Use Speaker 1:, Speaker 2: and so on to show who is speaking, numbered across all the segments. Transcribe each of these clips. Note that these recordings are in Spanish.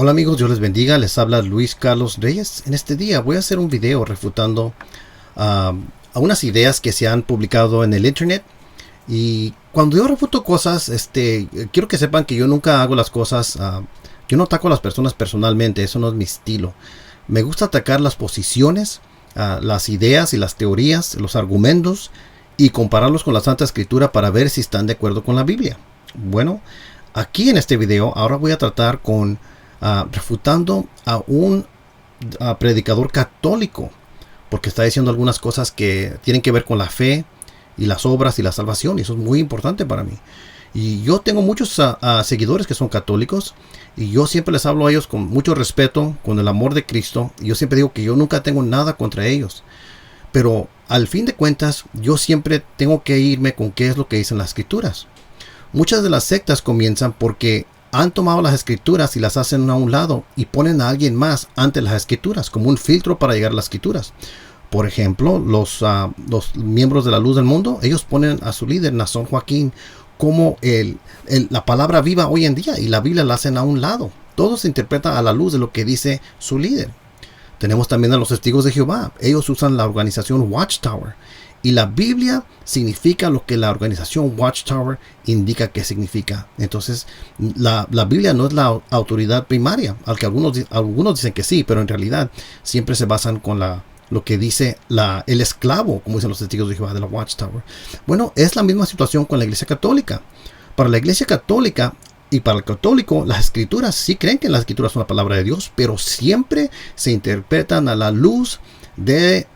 Speaker 1: Hola amigos, Dios les bendiga, les habla Luis Carlos Reyes. En este día voy a hacer un video refutando algunas ideas que se han publicado en el internet. Y cuando yo refuto cosas, quiero que sepan que yo nunca hago las cosas, yo no ataco a las personas personalmente, eso no es mi estilo. Me gusta atacar las posiciones, las ideas y las teorías, los argumentos y compararlos con la Santa Escritura para ver si están de acuerdo con la Biblia. Bueno, aquí en este video ahora voy a tratar con refutando a un predicador católico, porque está diciendo algunas cosas que tienen que ver con la fe y las obras y la salvación, y eso es muy importante para mí. Y yo tengo muchos seguidores que son católicos, y yo siempre les hablo a ellos con mucho respeto, con el amor de Cristo, y yo siempre digo que yo nunca tengo nada contra ellos. Pero al fin de cuentas, yo siempre tengo que irme con qué es lo que dicen las escrituras. Muchas de las sectas comienzan porque han tomado las escrituras y las hacen a un lado y ponen a alguien más ante las escrituras como un filtro para llegar a las escrituras. Por ejemplo, los miembros de la Luz del Mundo, ellos ponen a su líder, Nazón Joaquín, como la palabra viva hoy en día, y la Biblia la hacen a un lado. Todo se interpreta a la luz de lo que dice su líder. Tenemos también a los Testigos de Jehová. Ellos usan la organización Watchtower. Y la Biblia significa lo que la organización Watchtower indica que significa. Entonces, la Biblia no es la autoridad primaria, aunque algunos dicen que sí, pero en realidad siempre se basan con lo que dice el esclavo, como dicen los Testigos de Jehová, de la Watchtower. Bueno, es la misma situación con la Iglesia Católica. Para la Iglesia Católica y para el católico, las escrituras sí creen que las escrituras son la palabra de Dios, pero siempre se interpretan a la luz de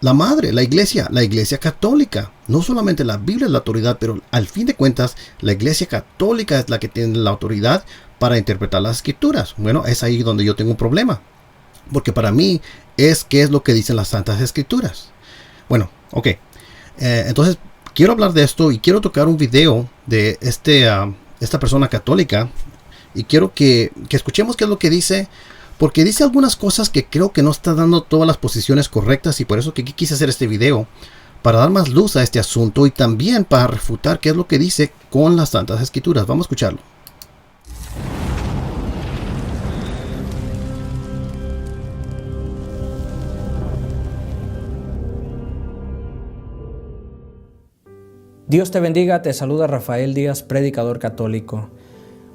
Speaker 1: la madre, la iglesia católica. No solamente la Biblia es la autoridad, pero al fin de cuentas, la Iglesia Católica es la que tiene la autoridad para interpretar las escrituras. Bueno, es ahí donde yo tengo un problema, porque para mí qué es lo que dicen las Santas Escrituras. Bueno, ok. Entonces, quiero hablar de esto y quiero tocar un video de esta persona católica, y quiero que escuchemos qué es lo que dice, porque dice algunas cosas que creo que no está dando todas las posiciones correctas, y por eso que quise hacer este video, para dar más luz a este asunto y también para refutar qué es lo que dice con las Santas Escrituras. Vamos a escucharlo.
Speaker 2: Dios te bendiga, te saluda Rafael Díaz, predicador católico.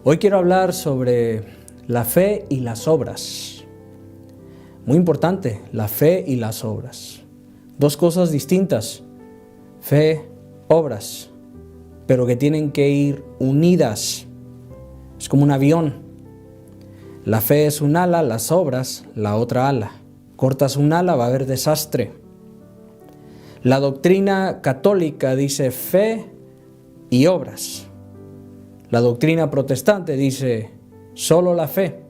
Speaker 2: Hoy quiero hablar sobre la fe y las obras. Muy importante, la fe y las obras. Dos cosas distintas, fe, obras, pero que tienen que ir unidas. Es como un avión. La fe es un ala, las obras, la otra ala. Cortas un ala, va a haber desastre. La doctrina católica dice fe y obras. La doctrina protestante dice solo la fe.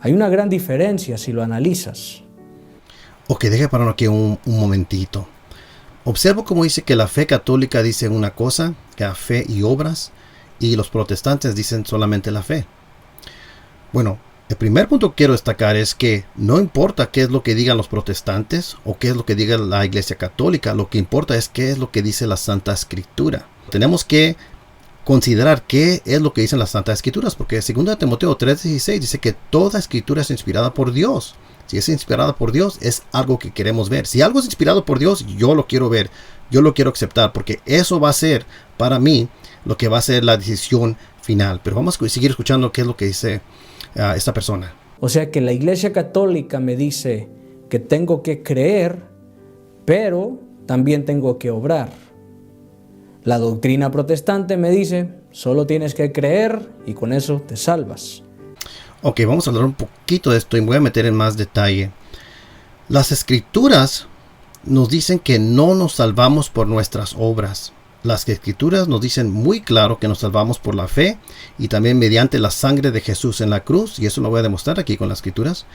Speaker 2: Hay una gran diferencia si lo analizas.
Speaker 1: Ok, deje parar aquí un momentito. Observo cómo dice que la fe católica dice una cosa, que la fe y obras, y los protestantes dicen solamente la fe. Bueno, el primer punto que quiero destacar es que no importa qué es lo que digan los protestantes o qué es lo que diga la Iglesia Católica, lo que importa es qué es lo que dice la Santa Escritura. Tenemos que considerar qué es lo que dicen las Santas Escrituras, porque 2 Timoteo 3:16 dice que toda escritura es inspirada por Dios. Si es inspirada por Dios, es algo que queremos ver. Si algo es inspirado por Dios, yo lo quiero ver, yo lo quiero aceptar, porque eso va a ser para mí lo que va a ser la decisión final. Pero vamos a seguir escuchando qué es lo que dice esta persona.
Speaker 2: O sea que la Iglesia Católica me dice que tengo que creer, pero también tengo que obrar. La doctrina protestante me dice, solo tienes que creer y con eso te salvas.
Speaker 1: Ok, vamos a hablar un poquito de esto y me voy a meter en más detalle. Las escrituras nos dicen que no nos salvamos por nuestras obras. Las escrituras nos dicen muy claro que nos salvamos por la fe y también mediante la sangre de Jesús en la cruz, y eso lo voy a demostrar aquí con las escrituras.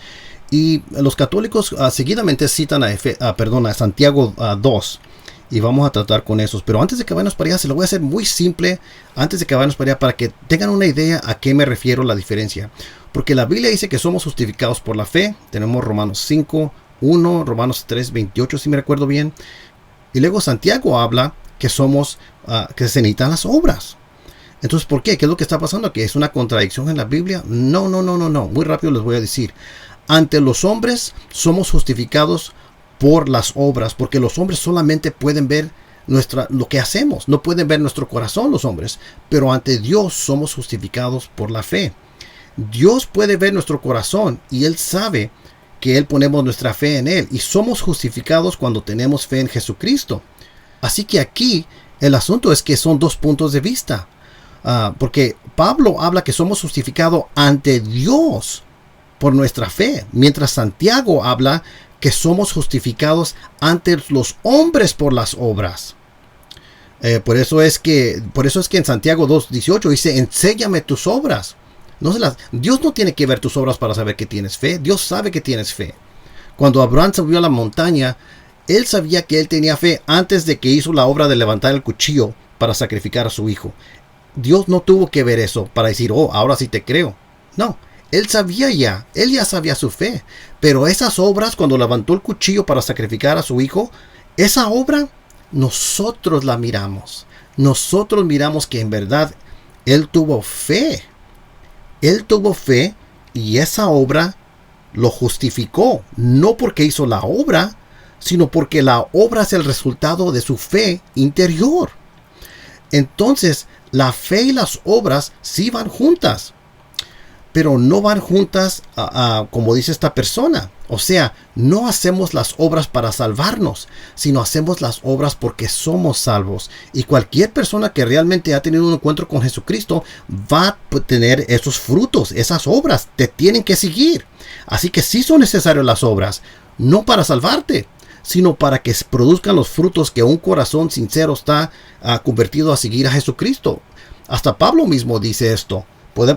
Speaker 1: Y los católicos seguidamente citan a Santiago 2. Y vamos a tratar con esos. Pero antes de que vayamos para allá, se lo voy a hacer muy simple. Antes de que vayamos para allá, para que tengan una idea a qué me refiero la diferencia. Porque la Biblia dice que somos justificados por la fe. Tenemos Romanos 5:1, Romanos 3:28, si me recuerdo bien. Y luego Santiago habla que somos, que se necesitan las obras. Entonces, ¿por qué? ¿Qué es lo que está pasando aquí? ¿Es una contradicción en la Biblia? No, no, no, no, no. Muy rápido les voy a decir. Ante los hombres somos justificados por las obras, porque los hombres solamente pueden ver lo que hacemos, no pueden ver nuestro corazón los hombres, pero ante Dios somos justificados por la fe. Dios puede ver nuestro corazón y Él sabe que Él ponemos nuestra fe en Él y somos justificados cuando tenemos fe en Jesucristo. Así que aquí el asunto es que son dos puntos de vista, porque Pablo habla que somos justificados ante Dios por nuestra fe, mientras Santiago habla que somos justificados ante los hombres por las obras. Por eso es que en Santiago 2:18 dice, enséñame tus obras. Dios no tiene que ver tus obras para saber que tienes fe. Dios sabe que tienes fe. Cuando Abraham subió a la montaña, él sabía que él tenía fe antes de que hizo la obra de levantar el cuchillo para sacrificar a su hijo. Dios no tuvo que ver eso para decir, oh, ahora sí te creo. No, él ya sabía su fe. Pero esas obras, cuando levantó el cuchillo para sacrificar a su hijo, esa obra nosotros la miramos. Nosotros miramos que en verdad él tuvo fe. Él tuvo fe y esa obra lo justificó. No porque hizo la obra, sino porque la obra es el resultado de su fe interior. Entonces, la fe y las obras sí van juntas, pero no van juntas como dice esta persona. O sea, no hacemos las obras para salvarnos, sino hacemos las obras porque somos salvos. Y cualquier persona que realmente ha tenido un encuentro con Jesucristo va a tener esos frutos, esas obras, te tienen que seguir. Así que sí son necesarias las obras, no para salvarte, sino para que produzcan los frutos que un corazón sincero está convertido a seguir a Jesucristo. Hasta Pablo mismo dice esto.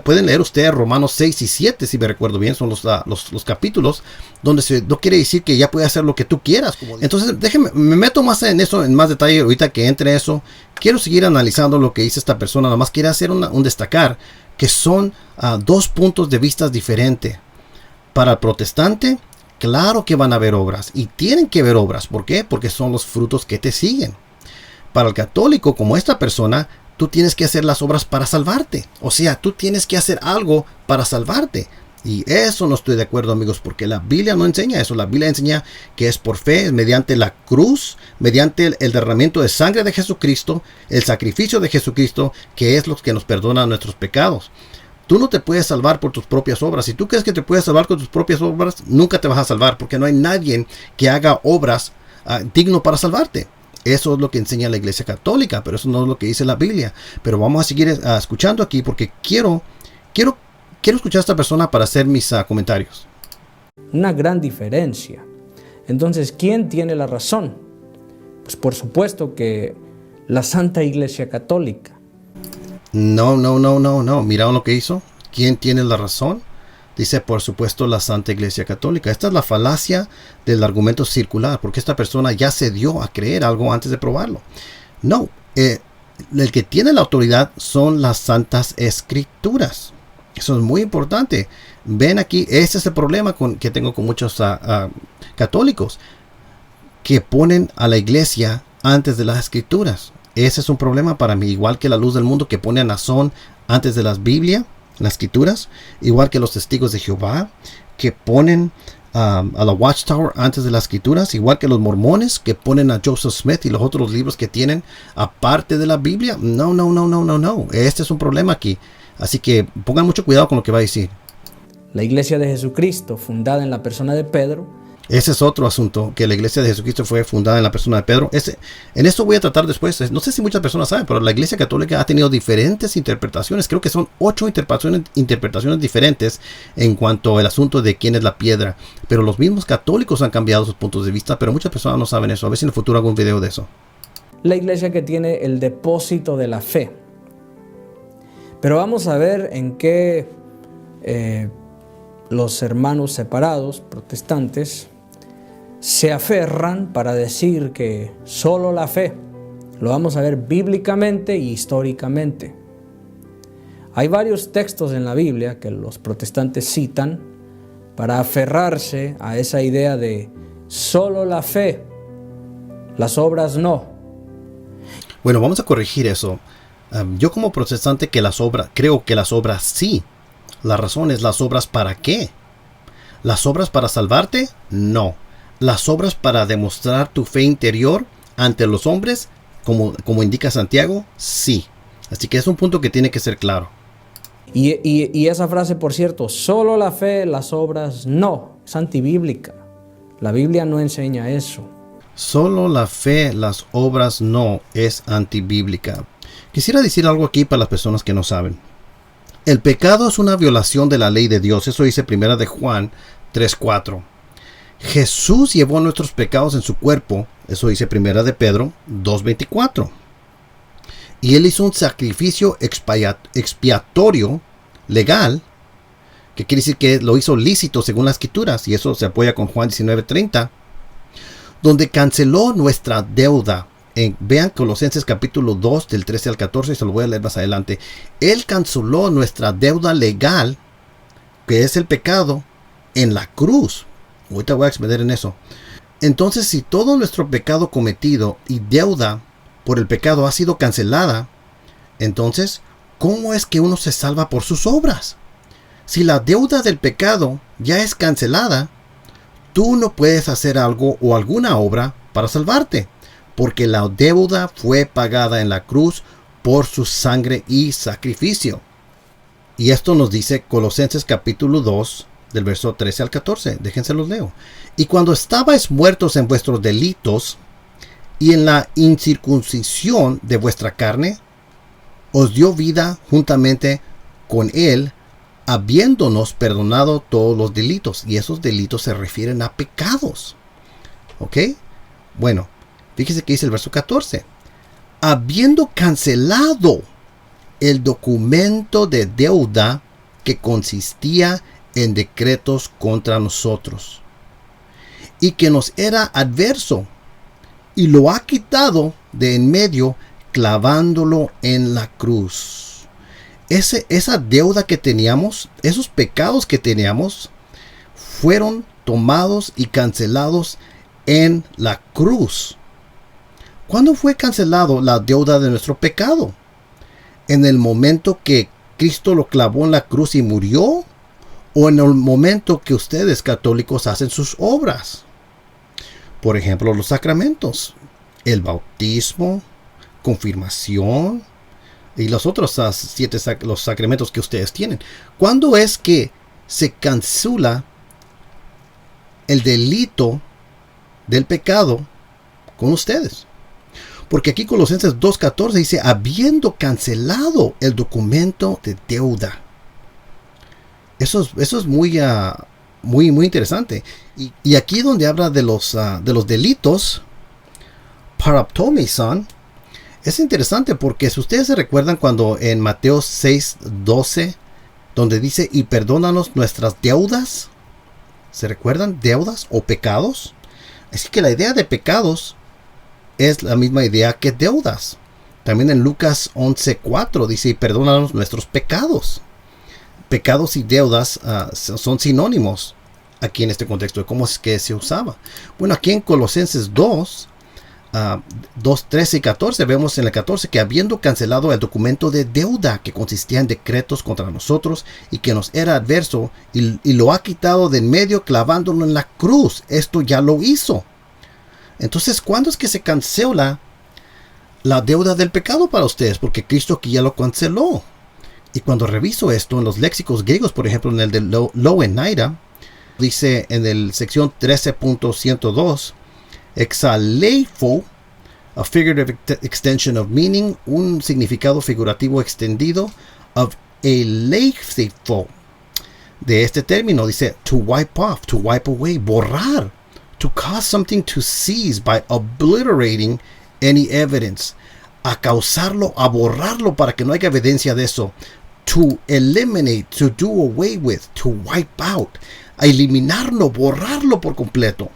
Speaker 1: Pueden leer ustedes Romanos 6 y 7, si me recuerdo bien, son los capítulos donde no quiere decir que ya puedes hacer lo que tú quieras. Entonces, me meto más en eso, en más detalle ahorita que entre eso. Quiero seguir analizando lo que dice esta persona, nada más quiero hacer un destacar que son dos puntos de vista diferentes. Para el protestante, claro que van a haber obras y tienen que haber obras. ¿Por qué? Porque son los frutos que te siguen. Para el católico, como esta persona, tú tienes que hacer las obras para salvarte. O sea, tú tienes que hacer algo para salvarte. Y eso no estoy de acuerdo, amigos, porque la Biblia no enseña eso. La Biblia enseña que es por fe, mediante la cruz, mediante el derramamiento de sangre de Jesucristo, el sacrificio de Jesucristo, que es lo que nos perdona nuestros pecados. Tú no te puedes salvar por tus propias obras. Si tú crees que te puedes salvar con tus propias obras, nunca te vas a salvar, porque no hay nadie que haga obras digno para salvarte. Eso es lo que enseña la Iglesia Católica, pero eso no es lo que dice la Biblia. Pero vamos a seguir escuchando aquí porque quiero escuchar a esta persona para hacer mis comentarios.
Speaker 2: Una gran diferencia. Entonces, ¿quién tiene la razón? Pues por supuesto que la Santa Iglesia Católica.
Speaker 1: No. ¿Miraron lo que hizo? ¿Quién tiene la razón? Dice, por supuesto, la Santa Iglesia Católica. Esta es la falacia del argumento circular, porque esta persona ya se dio a creer algo antes de probarlo. No, el que tiene la autoridad son las Santas Escrituras. Eso es muy importante. Ven aquí, ese es el problema que tengo con muchos católicos, que ponen a la iglesia antes de las Escrituras. Ese es un problema para mí, igual que la luz del mundo que pone a Nazón antes de las Biblia, las Escrituras, igual que los testigos de Jehová que ponen a la Watchtower antes de las Escrituras, igual que los mormones que ponen a Joseph Smith y los otros libros que tienen aparte de la Biblia. No. Este es un problema aquí. Así que pongan mucho cuidado con lo que va a decir.
Speaker 2: La Iglesia de Jesucristo, fundada en la persona de Pedro.
Speaker 1: Ese es otro asunto, que la Iglesia de Jesucristo fue fundada en la persona de Pedro. En esto voy a tratar después. No sé si muchas personas saben, pero la Iglesia Católica ha tenido diferentes interpretaciones. Creo que son 8 interpretaciones diferentes en cuanto al asunto de quién es la piedra. Pero los mismos católicos han cambiado sus puntos de vista, pero muchas personas no saben eso. A ver si en el futuro hago un video de eso.
Speaker 2: La Iglesia que tiene el depósito de la fe. Pero vamos a ver en qué los hermanos separados, protestantes, se aferran para decir que solo la fe. Lo vamos a ver bíblicamente y históricamente. Hay varios textos en la Biblia que los protestantes citan para aferrarse a esa idea de solo la fe, las obras no.
Speaker 1: Bueno, vamos a corregir eso. Yo como protestante creo que las obras sí. La razón es las obras para qué. ¿Las obras para salvarte? No. Las obras para demostrar tu fe interior ante los hombres, como indica Santiago, sí. Así que es un punto que tiene que ser claro.
Speaker 2: Y esa frase, por cierto, solo la fe, las obras, no, es antibíblica. La Biblia no enseña eso.
Speaker 1: Solo la fe, las obras, no, es antibíblica. Quisiera decir algo aquí para las personas que no saben. El pecado es una violación de la ley de Dios. Eso dice 1 de Juan 3:4. Jesús llevó nuestros pecados en su cuerpo. Eso dice 1 de Pedro 2:24. Y Él hizo un sacrificio expiatorio legal, que quiere decir que lo hizo lícito según las Escrituras, y eso se apoya con Juan 19:30, donde canceló nuestra deuda. Vean Colosenses capítulo 2 del 13 al 14, se lo voy a leer más adelante. Él canceló nuestra deuda legal, que es el pecado, en la cruz. Ahorita voy a extender en eso. Entonces, si todo nuestro pecado cometido y deuda por el pecado ha sido cancelada, entonces, ¿cómo es que uno se salva por sus obras? Si la deuda del pecado ya es cancelada, tú no puedes hacer algo o alguna obra para salvarte, porque la deuda fue pagada en la cruz por su sangre y sacrificio. Y esto nos dice Colosenses capítulo 2, del verso 13 al 14. Déjense los leo. Y cuando estabais muertos en vuestros delitos y en la incircuncisión de vuestra carne, os dio vida juntamente con Él, habiéndonos perdonado todos los delitos. Y esos delitos se refieren a pecados. ¿Ok? Bueno, fíjese que dice el verso 14. Habiendo cancelado el documento de deuda que consistía en decretos contra nosotros y que nos era adverso, y lo ha quitado de en medio, clavándolo en la cruz. Esa deuda que teníamos, esos pecados que teníamos, fueron tomados y cancelados en la cruz. ¿Cuándo fue cancelado la deuda de nuestro pecado? ¿En el momento que Cristo lo clavó en la cruz y murió? ¿O en el momento que ustedes católicos hacen sus obras? Por ejemplo, los sacramentos, el bautismo, confirmación y los otros los sacramentos que ustedes tienen. ¿Cuándo es que se cancela el delito del pecado con ustedes? Porque aquí Colosenses 2:14 dice, habiendo cancelado el documento de deuda. Eso es muy interesante. Y aquí donde habla de los delitos, paraptomeson, es interesante porque si ustedes se recuerdan cuando en Mateo 6:12, donde dice, y perdónanos nuestras deudas, ¿se recuerdan? Deudas o pecados. Así que la idea de pecados es la misma idea que deudas. También en Lucas 11:4 dice, y perdónanos nuestros pecados. Pecados y deudas son sinónimos aquí en este contexto de cómo es que se usaba. Bueno, aquí en Colosenses 2, 13 y 14, vemos en el 14 que habiendo cancelado el documento de deuda que consistía en decretos contra nosotros y que nos era adverso, y lo ha quitado de en medio clavándolo en la cruz. Esto ya lo hizo. Entonces, ¿cuándo es que se cancela la deuda del pecado para ustedes? Porque Cristo aquí ya lo canceló. Y cuando reviso esto en los léxicos griegos, por ejemplo en el de Louw-Nida, dice en el sección 13.102, exaleipho, a figurative extension of meaning, un significado figurativo extendido, of eleipho, de este término, dice to wipe off, to wipe away, borrar, to cause something to cease by obliterating any evidence, a causarlo, a borrarlo para que no haya evidencia de eso. To eliminate, to do away with, to wipe out, a eliminarlo, borrarlo por completo.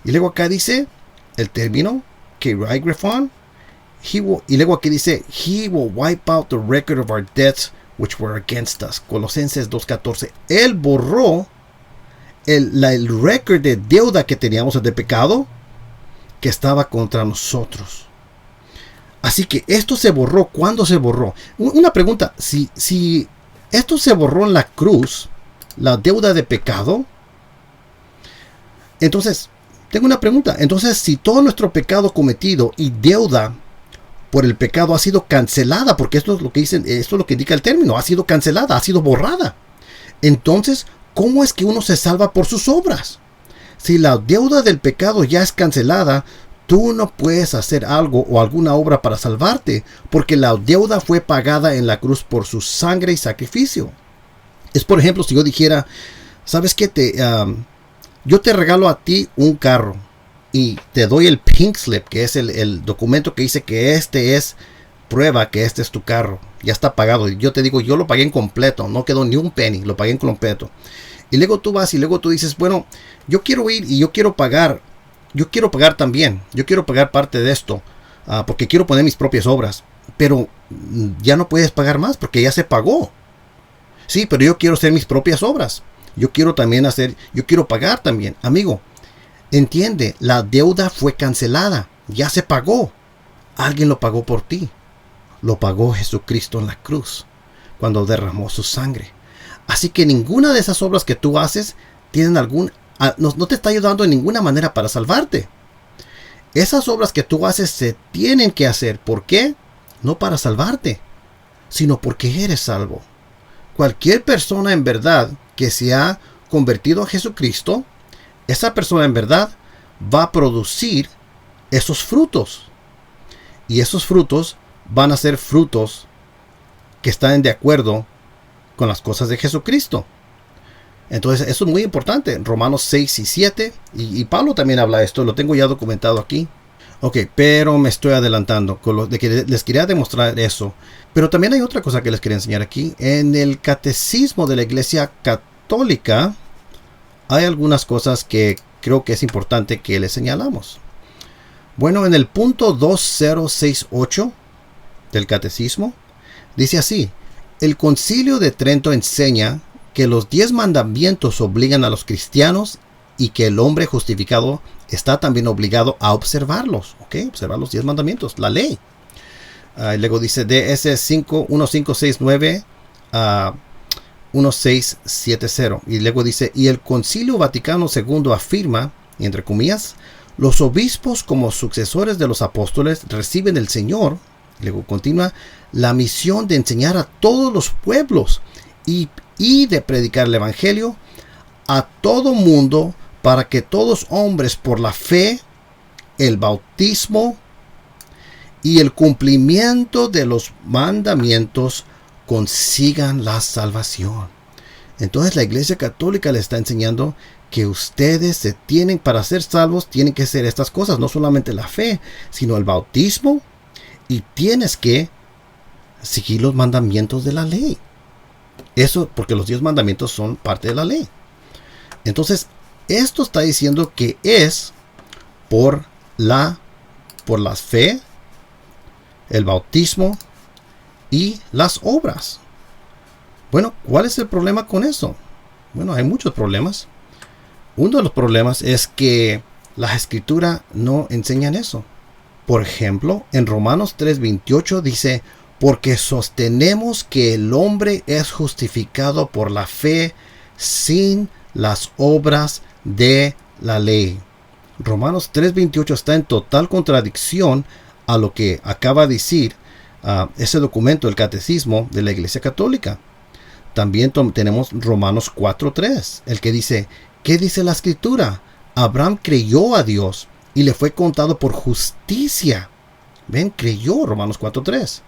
Speaker 1: Y luego acá dice el término kerigraphon, y luego aquí dice he will wipe out the record of our debts which were against us. Colosenses 2:14. Él borró el récord de deuda que teníamos de pecado que estaba contra nosotros. Así que esto se borró. ¿Cuándo se borró? Una pregunta. Si esto se borró en la cruz, la deuda de pecado, entonces, tengo una pregunta. Entonces, si todo nuestro pecado cometido y deuda por el pecado ha sido cancelada, porque esto es lo que dicen, esto es lo que indica el término, ha sido cancelada, ha sido borrada. Entonces, ¿cómo es que uno se salva por sus obras? Si la deuda del pecado ya es cancelada, tú no puedes hacer algo o alguna obra para salvarte, porque la deuda fue pagada en la cruz por su sangre y sacrificio. Es, por ejemplo, si yo dijera, ¿sabes qué? Yo te regalo a ti un carro y te doy el pink slip, que es el documento que dice que este es prueba que este es tu carro, ya está pagado. Y yo te digo, yo lo pagué en completo, no quedó ni un penny, lo pagué en completo. Y luego tú vas y luego tú dices, bueno, yo quiero ir y yo quiero pagar también, yo quiero pagar parte de esto, porque quiero poner mis propias obras, pero ya no puedes pagar más porque ya se pagó. Sí, pero yo quiero hacer mis propias obras. Yo quiero pagar también. Amigo, entiende, la deuda fue cancelada, ya se pagó. Alguien lo pagó por ti. Lo pagó Jesucristo en la cruz, cuando derramó su sangre. Así que ninguna de esas obras que tú haces no te está ayudando en ninguna manera para salvarte. Esas obras que tú haces se tienen que hacer. ¿Por qué? No para salvarte, sino porque eres salvo. Cualquier persona en verdad que se ha convertido a Jesucristo, esa persona en verdad va a producir esos frutos. Y esos frutos van a ser frutos que están de acuerdo con las cosas de Jesucristo. Entonces eso es muy importante. Romanos 6 y 7. Y Pablo también habla de esto. Lo tengo ya documentado aquí. Ok, pero me estoy adelantando de que les quería demostrar eso. Pero también hay otra cosa que les quería enseñar aquí. En el catecismo de la Iglesia Católica hay algunas cosas que creo que es importante que les señalamos. Bueno, en el punto 2068 del catecismo dice así: el Concilio de Trento enseña que los 10 mandamientos obligan a los cristianos y que el hombre justificado está también obligado a observarlos. ¿Ok? Observar los 10 mandamientos, la ley. Luego dice DS 1569 a 1670. Y luego dice, y el Concilio Vaticano II afirma, y entre comillas, los obispos como sucesores de los apóstoles reciben del Señor, luego continúa, la misión de enseñar a todos los pueblos y de predicar el Evangelio a todo mundo, para que todos hombres por la fe, el bautismo y el cumplimiento de los mandamientos consigan la salvación. Entonces la Iglesia Católica le está enseñando que ustedes para ser salvos, tienen que hacer estas cosas, no solamente la fe, sino el bautismo, y tienes que seguir los mandamientos de la ley. Eso porque los 10 mandamientos son parte de la ley. Entonces, esto está diciendo que es por la fe, el bautismo y las obras. Bueno, ¿cuál es el problema con eso? Bueno, hay muchos problemas. Uno de los problemas es que las escrituras no enseñan eso. Por ejemplo, en Romanos 3:28 dice, porque sostenemos que el hombre es justificado por la fe sin las obras de la ley. Romanos 3:28 está en total contradicción a lo que acaba de decir ese documento, el Catecismo de la Iglesia Católica. También tenemos Romanos 4:3, el que dice, ¿qué dice la Escritura? Abraham creyó a Dios y le fue contado por justicia. Ven, creyó, Romanos 4:3.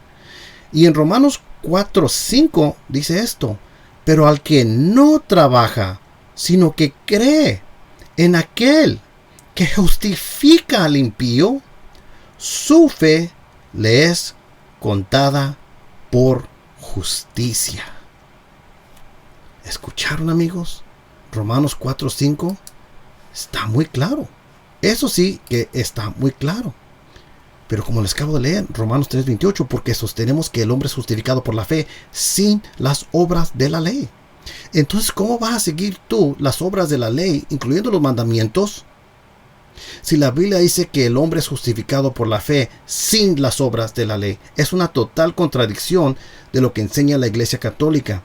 Speaker 1: Y en Romanos 4:5 dice esto, pero al que no trabaja, sino que cree en aquel que justifica al impío, su fe le es contada por justicia. ¿Escucharon, amigos? Romanos 4:5 está muy claro. Eso sí que está muy claro. Pero como les acabo de leer, Romanos 3:28, porque sostenemos que el hombre es justificado por la fe sin las obras de la ley. Entonces, ¿cómo vas a seguir tú las obras de la ley, incluyendo los mandamientos, Si la Biblia dice que el hombre es justificado por la fe sin las obras de la ley, es una total contradicción de lo que enseña la Iglesia Católica.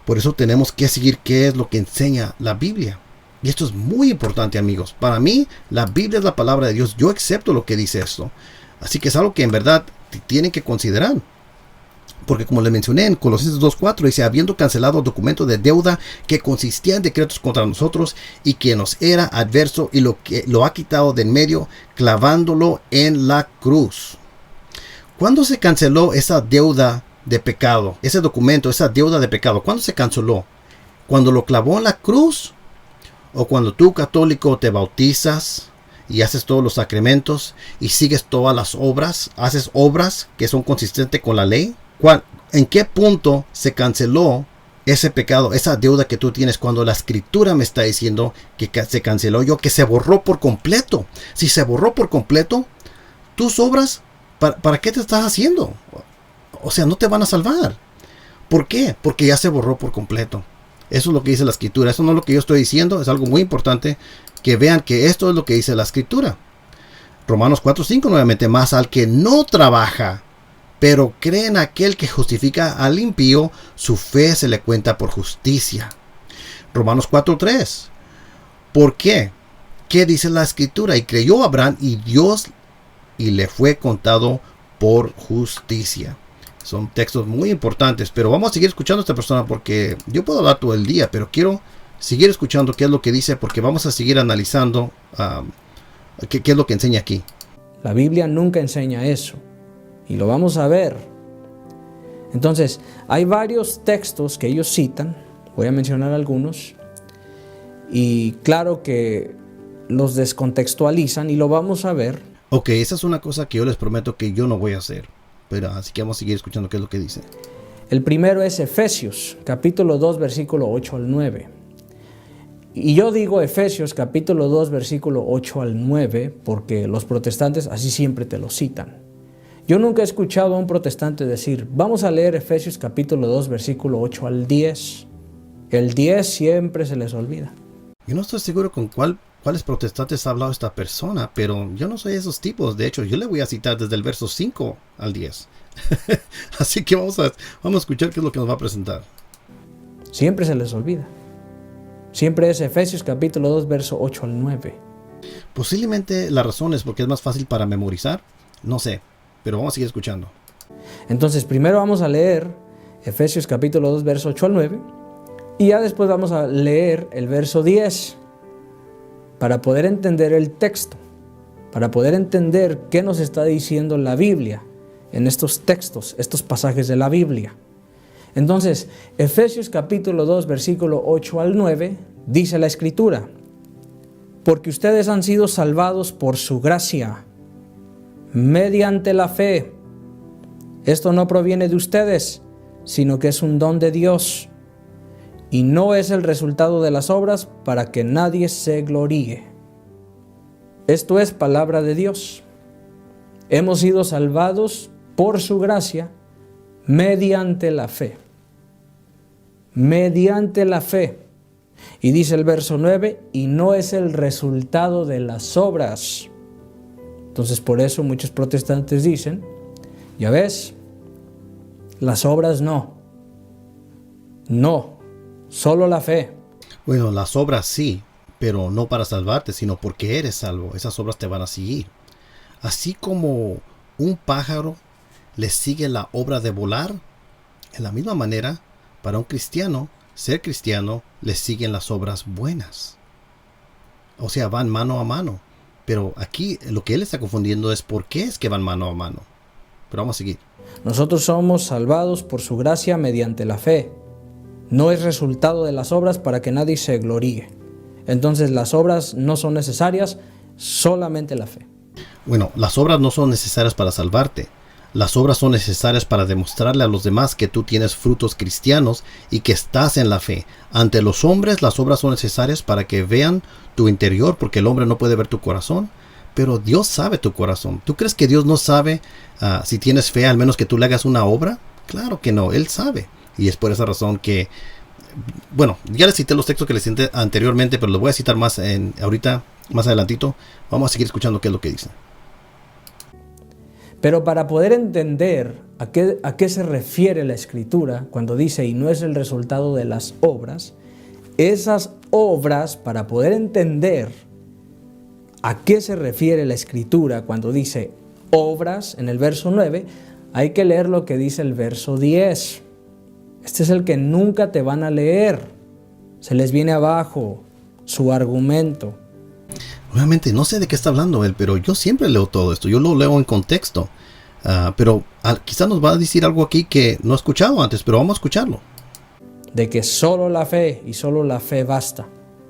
Speaker 1: Por eso tenemos que seguir qué es lo que enseña la Biblia. Y esto es muy importante, amigos. Para mí, la Biblia es la palabra de Dios. Yo acepto lo que dice esto. Así que es algo que en verdad tienen que considerar. Porque como le mencioné en Colosenses 2:4, dice, habiendo cancelado documentos de deuda que consistía en decretos contra nosotros y que nos era adverso, y lo ha quitado de en medio, clavándolo en la cruz. ¿Cuándo se canceló esa deuda de pecado? Ese documento, esa deuda de pecado, ¿cuándo se canceló? ¿Cuando lo clavó en la cruz? ¿O cuando tú, católico, te bautizas y haces todos los sacramentos y sigues todas las obras, haces obras que son consistentes con la ley? ¿En qué punto se canceló ese pecado, esa deuda que tú tienes, cuando la Escritura me está diciendo que se canceló, que se borró por completo? Si se borró por completo, tus obras, ¿para qué te estás haciendo? O sea, no te van a salvar. ¿Por qué? Porque ya se borró por completo. Eso es lo que dice la Escritura. Eso no es lo que yo estoy diciendo. Es algo muy importante que vean que esto es lo que dice la Escritura. Romanos 4:5 nuevamente, más al que no trabaja, pero cree en aquel que justifica al impío, su fe se le cuenta por justicia. Romanos 4:3. ¿Por qué? ¿Qué dice la Escritura? Y creyó Abraham y Dios, y le fue contado por justicia. Son textos muy importantes, pero vamos a seguir escuchando a esta persona, porque yo puedo hablar todo el día, pero quiero seguir escuchando qué es lo que dice, porque vamos a seguir analizando qué es lo que enseña aquí.
Speaker 2: La Biblia nunca enseña eso, y lo vamos a ver. Entonces, hay varios textos que ellos citan, voy a mencionar algunos, y claro que los descontextualizan, y lo vamos a ver.
Speaker 1: Ok, esa es una cosa que yo les prometo que yo no voy a hacer. Pero así que vamos a seguir escuchando qué es lo que dice.
Speaker 2: El primero es Efesios, capítulo 2, versículo 8 al 9. Y yo digo Efesios, capítulo 2, versículo 8 al 9, porque los protestantes así siempre te lo citan. Yo nunca he escuchado a un protestante decir, vamos a leer Efesios, capítulo 2, versículo 8 al 10. El 10 siempre se les olvida.
Speaker 1: Yo no estoy seguro con cuáles protestantes ha hablado esta persona, pero yo no soy de esos tipos. De hecho, yo le voy a citar desde el verso 5 al 10. Así que vamos a escuchar qué es lo que nos va a presentar.
Speaker 2: Siempre se les olvida. Siempre es Efesios capítulo 2, verso 8 al 9.
Speaker 1: Posiblemente la razón es porque es más fácil para memorizar. No sé, pero vamos a seguir escuchando.
Speaker 2: Entonces, primero vamos a leer Efesios capítulo 2, verso 8 al 9. Y ya después vamos a leer el verso 10. Para poder entender el texto, para poder entender qué nos está diciendo la Biblia en estos textos, estos pasajes de la Biblia. Entonces, Efesios capítulo 2, versículo 8 al 9, dice la Escritura, porque ustedes han sido salvados por su gracia, mediante la fe. Esto no proviene de ustedes, sino que es un don de Dios, y no es el resultado de las obras para que nadie se gloríe. Esto es palabra de Dios. Hemos sido salvados por su gracia mediante la fe. Mediante la fe. Y dice el verso 9, y no es el resultado de las obras. Entonces por eso muchos protestantes dicen, ya ves, las obras no. No. Solo la fe.
Speaker 1: Bueno, las obras sí, pero no para salvarte, sino porque eres salvo. Esas obras te van a seguir. Así como un pájaro le sigue la obra de volar, en la misma manera, para un cristiano, ser cristiano, le siguen las obras buenas. O sea, van mano a mano. Pero aquí lo que él está confundiendo es por qué es que van mano a mano. Pero vamos a seguir.
Speaker 2: Nosotros somos salvados por su gracia mediante la fe. No es resultado de las obras para que nadie se gloríe. Entonces las obras no son necesarias, solamente la fe.
Speaker 1: Bueno, las obras no son necesarias para salvarte. Las obras son necesarias para demostrarle a los demás que tú tienes frutos cristianos y que estás en la fe. Ante los hombres, las obras son necesarias para que vean tu interior, porque el hombre no puede ver tu corazón, pero Dios sabe tu corazón. ¿Tú crees que Dios no sabe si tienes fe, al menos que tú le hagas una obra? Claro que no, Él sabe. Y es por esa razón que, bueno, ya les cité los textos que les cité anteriormente, pero los voy a citar más ahorita más adelantito vamos a seguir escuchando qué es lo que dice.
Speaker 2: Pero para poder entender a qué se refiere la Escritura cuando dice y no es el resultado de las obras, esas obras, para poder entender a qué se refiere la Escritura cuando dice obras en el verso 9, hay que leer lo que dice el verso 10. Este es el que nunca te van a leer. Se les viene abajo su argumento.
Speaker 1: Obviamente no sé de qué está hablando él, pero yo siempre leo todo esto. Yo lo leo en contexto. Pero quizás nos va a decir algo aquí que no he escuchado antes, pero vamos a escucharlo.
Speaker 2: De que solo la fe y solo la fe basta.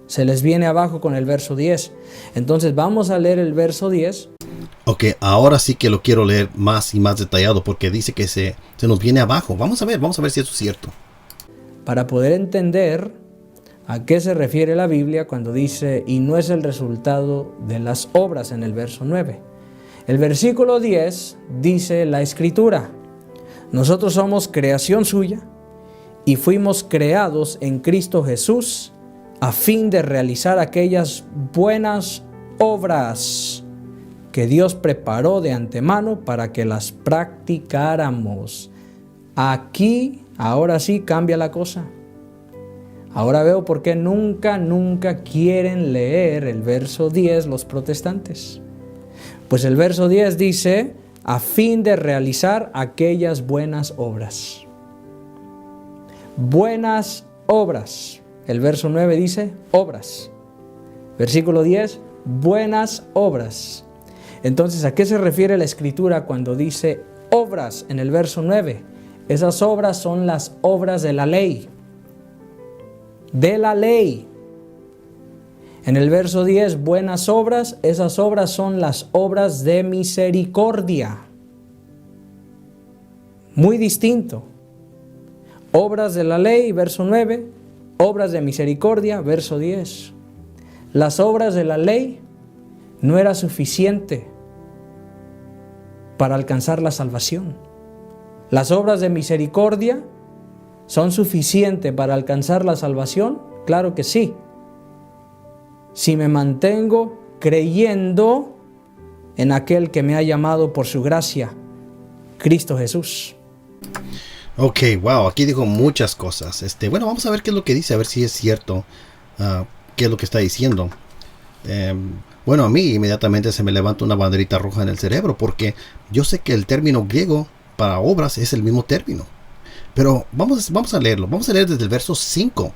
Speaker 2: Se les viene abajo con el verso 10. Entonces vamos a leer el verso 10.
Speaker 1: Ok, ahora sí que lo quiero leer más y más detallado porque dice que se nos viene abajo. Vamos a ver si eso es cierto.
Speaker 2: Para poder entender a qué se refiere la Biblia cuando dice y no es el resultado de las obras en el verso 9. El versículo 10 dice la Escritura: nosotros somos creación suya y fuimos creados en Cristo Jesús a fin de realizar aquellas buenas obras que Dios preparó de antemano para que las practicáramos. Aquí, ahora sí cambia la cosa. Ahora veo por qué nunca quieren leer el verso 10 los protestantes. Pues el verso 10 dice, a fin de realizar aquellas buenas obras. Buenas obras. El verso 9 dice, obras. Versículo 10, buenas obras. Entonces, ¿a qué se refiere la Escritura cuando dice obras en el verso 9? Esas obras son las obras de la ley. De la ley. En el verso 10, buenas obras, esas obras son las obras de misericordia. Muy distinto. Obras de la ley, verso 9, obras de misericordia, verso 10. Las obras de la ley no era suficiente para alcanzar la salvación. Las obras de misericordia son suficientes para alcanzar la salvación, claro que sí. Si me mantengo creyendo en aquel que me ha llamado por su gracia, Cristo Jesús.
Speaker 1: Ok, wow, aquí dijo muchas cosas. Bueno, vamos a ver qué es lo que dice, a ver si es cierto, qué es lo que está diciendo. Bueno, a mí inmediatamente se me levanta una banderita roja en el cerebro, porque yo sé que el término griego para obras es el mismo término. Pero vamos a leerlo, vamos a leer desde el verso 5.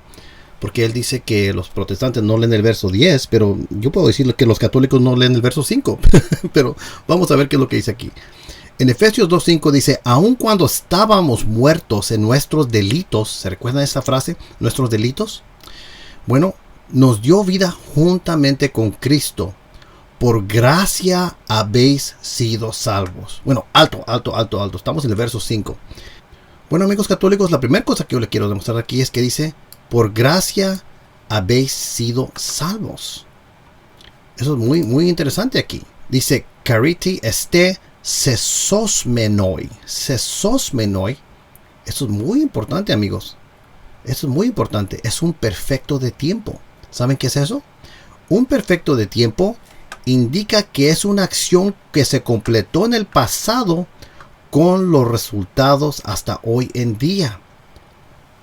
Speaker 1: Porque él dice que los protestantes no leen el verso 10, pero yo puedo decirle que los católicos no leen el verso 5. Pero vamos a ver qué es lo que dice aquí. En Efesios 2:5 dice, aun cuando estábamos muertos en nuestros delitos, ¿se recuerdan esa frase? Nuestros delitos. Bueno, nos dio vida juntamente con Cristo. Por gracia habéis sido salvos. Bueno, alto. Estamos en el verso 5. Bueno, amigos católicos, la primera cosa que yo le quiero demostrar aquí es que dice, por gracia habéis sido salvos. Eso es muy interesante aquí. Dice, kariti este sesosmenoi. Sesosmenoi. Eso es muy importante, amigos. Eso es muy importante. Es un perfecto de tiempo. ¿Saben qué es eso? Un perfecto de tiempo indica que es una acción que se completó en el pasado con los resultados hasta hoy en día.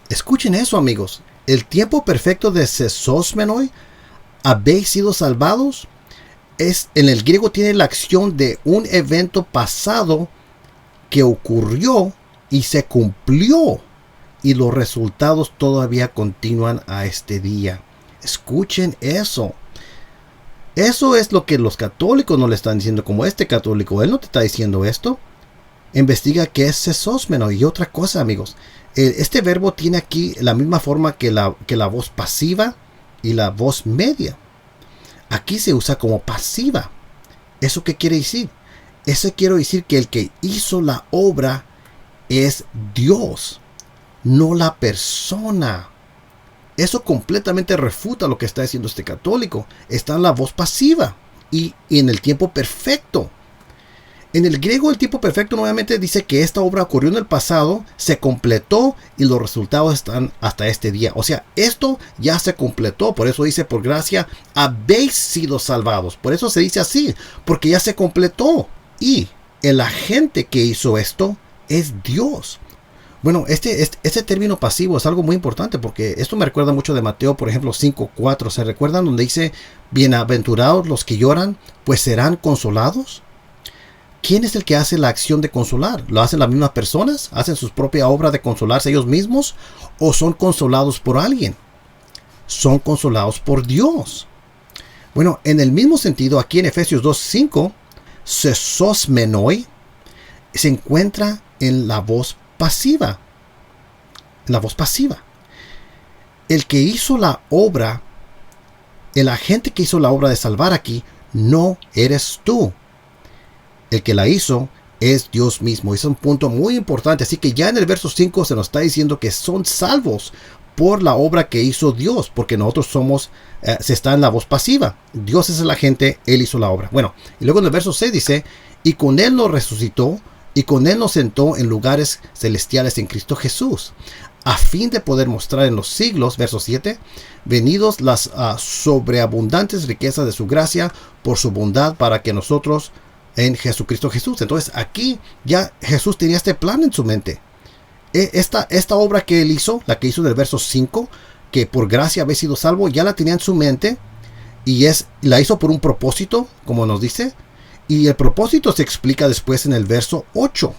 Speaker 1: Escuchen eso, amigos. El tiempo perfecto de sesosmenoi, habéis sido salvados, en el griego tiene la acción de un evento pasado que ocurrió y se cumplió, y los resultados todavía continúan a este día. Escuchen eso. Eso es lo que los católicos no le están diciendo, como este católico. Él no te está diciendo esto. Investiga qué es sesosmenoi. Y otra cosa, amigos. Este verbo tiene aquí la misma forma que la voz pasiva y la voz media. Aquí se usa como pasiva. ¿Eso qué quiere decir? Eso quiere decir que el que hizo la obra es Dios, no la persona. Eso completamente refuta lo que está diciendo este católico. Está en la voz pasiva y en el tiempo perfecto. En el griego, el tiempo perfecto nuevamente dice que esta obra ocurrió en el pasado, se completó y los resultados están hasta este día. O sea, esto ya se completó. Por eso dice, por gracia habéis sido salvados. Por eso se dice así, porque ya se completó. Y el agente que hizo esto es Dios. Bueno, este término pasivo es algo muy importante porque esto me recuerda mucho de Mateo, por ejemplo, 5:4. ¿Se recuerdan donde dice, bienaventurados los que lloran, pues serán consolados? ¿Quién es el que hace la acción de consolar? ¿Lo hacen las mismas personas? ¿Hacen su propia obra de consolarse ellos mismos? ¿O son consolados por alguien? Son consolados por Dios. Bueno, en el mismo sentido, aquí en Efesios 2:5, sesosmenoi se encuentra en la voz pasiva. En la voz pasiva. El que hizo la obra, el agente que hizo la obra de salvar aquí, no eres tú. El que la hizo es Dios mismo. Es un punto muy importante. Así que ya en el verso 5 se nos está diciendo que son salvos por la obra que hizo Dios. Porque nosotros se está en la voz pasiva. Dios es el agente, Él hizo la obra. Bueno, y luego en el verso 6 dice, y con Él nos resucitó, y con Él nos sentó en lugares celestiales en Cristo Jesús, a fin de poder mostrar en los siglos, verso 7, venidos las sobreabundantes riquezas de su gracia por su bondad para que nosotros en Jesucristo Jesús. Entonces aquí ya Jesús tenía este plan en su mente. Esta obra que Él hizo, la que hizo del verso 5, que por gracia habéis sido salvo, ya la tenía en su mente y la hizo por un propósito, como nos dice. Y el propósito se explica después en el verso 8.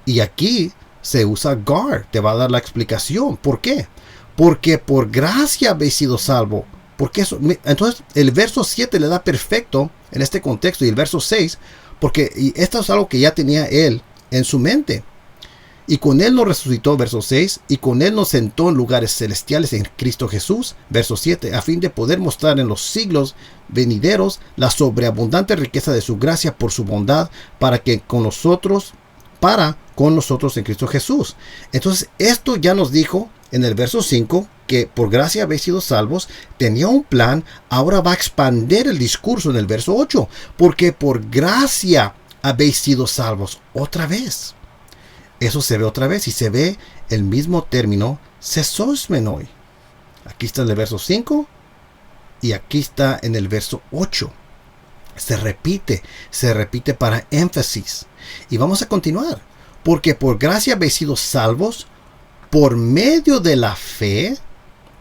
Speaker 1: Y aquí se usa gar, te va a dar la explicación. ¿Por qué? Porque por gracia habéis sido salvo. Porque eso, entonces el verso 7 le da perfecto en este contexto y el verso 6, porque esto es algo que ya tenía Él en su mente. Y con Él nos resucitó, verso 6, y con Él nos sentó en lugares celestiales en Cristo Jesús, verso 7, a fin de poder mostrar en los siglos venideros la sobreabundante riqueza de su gracia por su bondad para con nosotros en Cristo Jesús. Entonces esto ya nos dijo en el verso 5 que por gracia habéis sido salvos, tenía un plan, ahora va a expandir el discurso en el verso 8, porque por gracia habéis sido salvos otra vez. Eso se ve otra vez y se ve el mismo término sesosmenoi. Aquí está en el verso 5 y aquí está en el verso 8. Se repite para énfasis. Y vamos a continuar. Porque por gracia habéis sido salvos por medio de la fe.